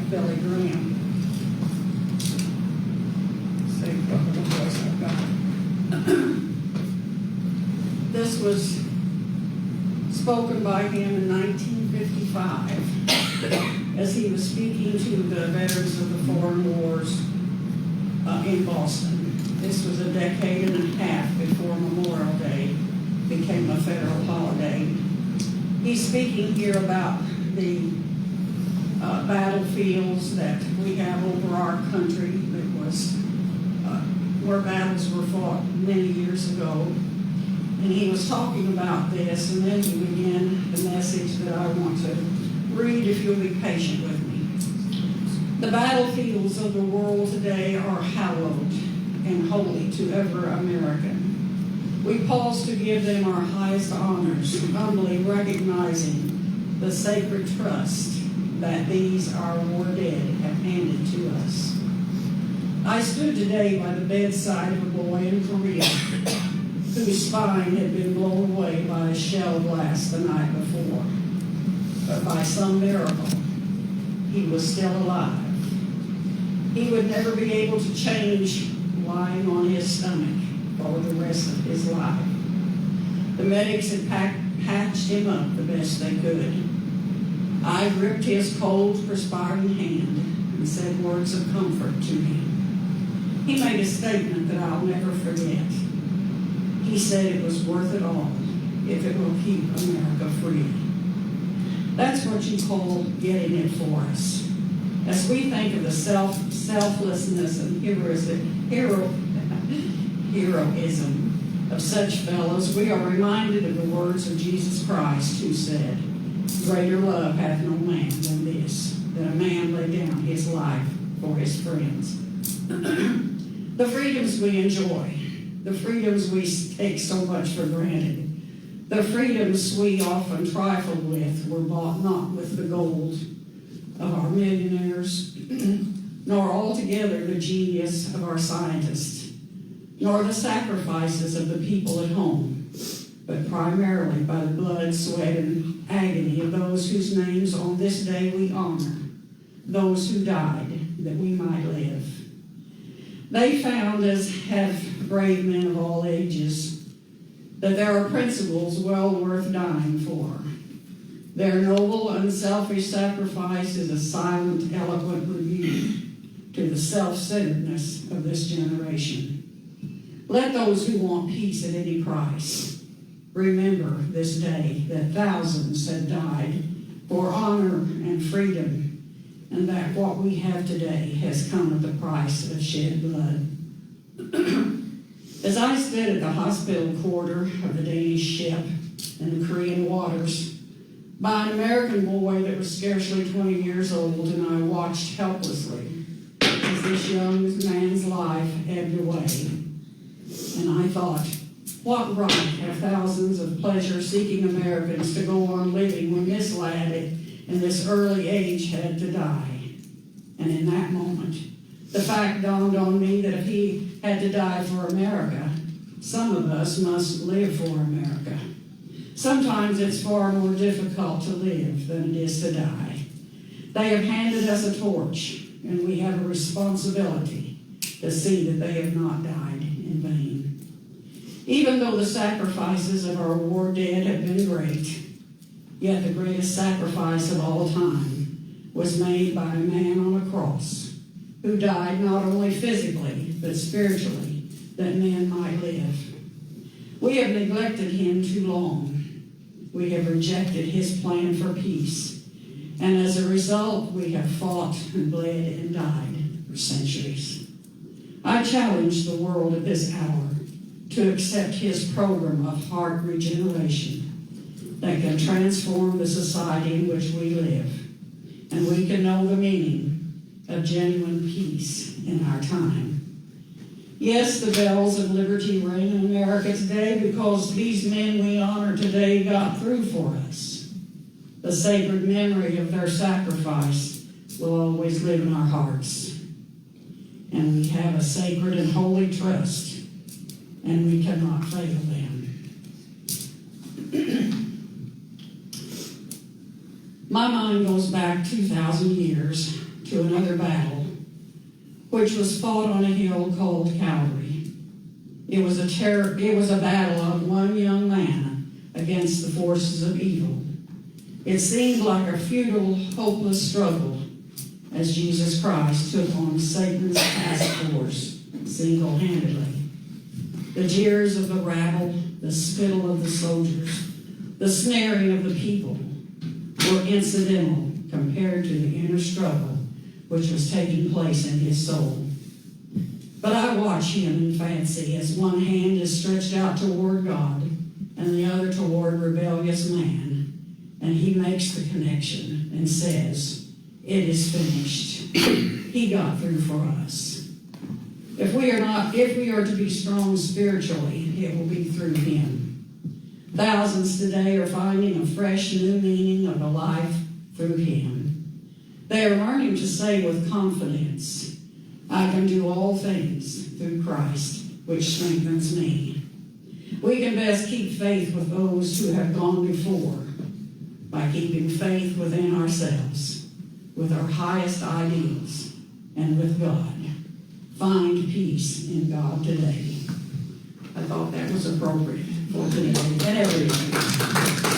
Billy Graham. Let's see what the voice I've got. This was spoken by him in 1955 as he was speaking to the veterans of the foreign wars in Boston. This was a decade and a half before Memorial Day became a federal holiday. He's speaking here about the battlefields that we have over our country that was where battles were fought many years ago. And he was talking about this, and then he began the message that I want to read if you'll be patient with me. The battlefields of the world today are hallowed and holy to every American. We pause to give them our highest honors, humbly recognizing the sacred trust that these our war dead have handed to us. I stood today by the bedside of a boy in Korea whose spine had been blown away by a shell blast the night before. But by some miracle, he was still alive. He would never be able to change lying on his stomach for the rest of his life. The medics had patched him up the best they could. I gripped his cold, perspiring hand and said words of comfort to him. He made a statement that I'll never forget. He said it was worth it all if it will keep America free. That's what you call getting it for us. As we think of the selflessness and heroism of such fellows, we are reminded of the words of Jesus Christ, who said, "Greater love hath no man than this, that a man lay down his life for his friends." The freedoms we enjoy, the freedoms we take so much for granted, the freedoms we often trifle with were bought not with the gold of our millionaires, nor altogether the genius of our scientists, nor the sacrifices of the people at home, but primarily by the blood, sweat, and agony of those whose names on this day we honor, those who died that we might live. They found, as have brave men of all ages, that there are principles well worth dying for. Their noble, unselfish sacrifice is a silent, eloquent rebuke to the self-centeredness of this generation. Let those who want peace at any price remember this day that thousands have died for honor and freedom, and that what we have today has come at the price of shed blood. As I stood at the hospital quarter of the Danish ship in the Korean waters, by an American boy that was scarcely 20 years old, and I watched helplessly as this young man's life ebbed away. And I thought, what right have thousands of pleasure-seeking Americans to go on living when this lad in this early age had to die? And in that moment, the fact dawned on me that if he had to die for America, some of us must live for America. Sometimes it's far more difficult to live than it is to die. They have handed us a torch, and we have a responsibility to see that they have not died in vain. Even though the sacrifices of our war dead have been great, yet the greatest sacrifice of all time was made by a man on a cross who died not only physically, but spiritually, that men might live. We have neglected him too long. We have rejected his plan for peace, and as a result, we have fought and bled and died for centuries. I challenge the world at this hour to accept his program of heart regeneration that can transform the society in which we live, and we can know the meaning of genuine peace in our time. Yes, the bells of liberty ring in America today because these men we honor today got through for us. The sacred memory of their sacrifice will always live in our hearts. And we have a sacred and holy trust, and we cannot fail them. My mind goes back 2,000 years to another battle, which was fought on a hill called Calvary. It was a battle of one young man against the forces of evil. It seemed like a futile, hopeless struggle as Jesus Christ took on Satan's task force single-handedly. The jeers of the rabble, the spittle of the soldiers, the snaring of the people were incidental compared to the inner struggle which was taking place in his soul. But I watch him in fancy as one hand is stretched out toward God and the other toward rebellious man, and he makes the connection and says, "It is finished." He got through for us. If we are to be strong spiritually, it will be through him. Thousands today are finding a fresh new meaning of a life through him. They are learning to say with confidence, "I can do all things through Christ, which strengthens me." We can best keep faith with those who have gone before by keeping faith within ourselves, with our highest ideals, and with God. Find peace in God today. I thought that was appropriate for today and every day.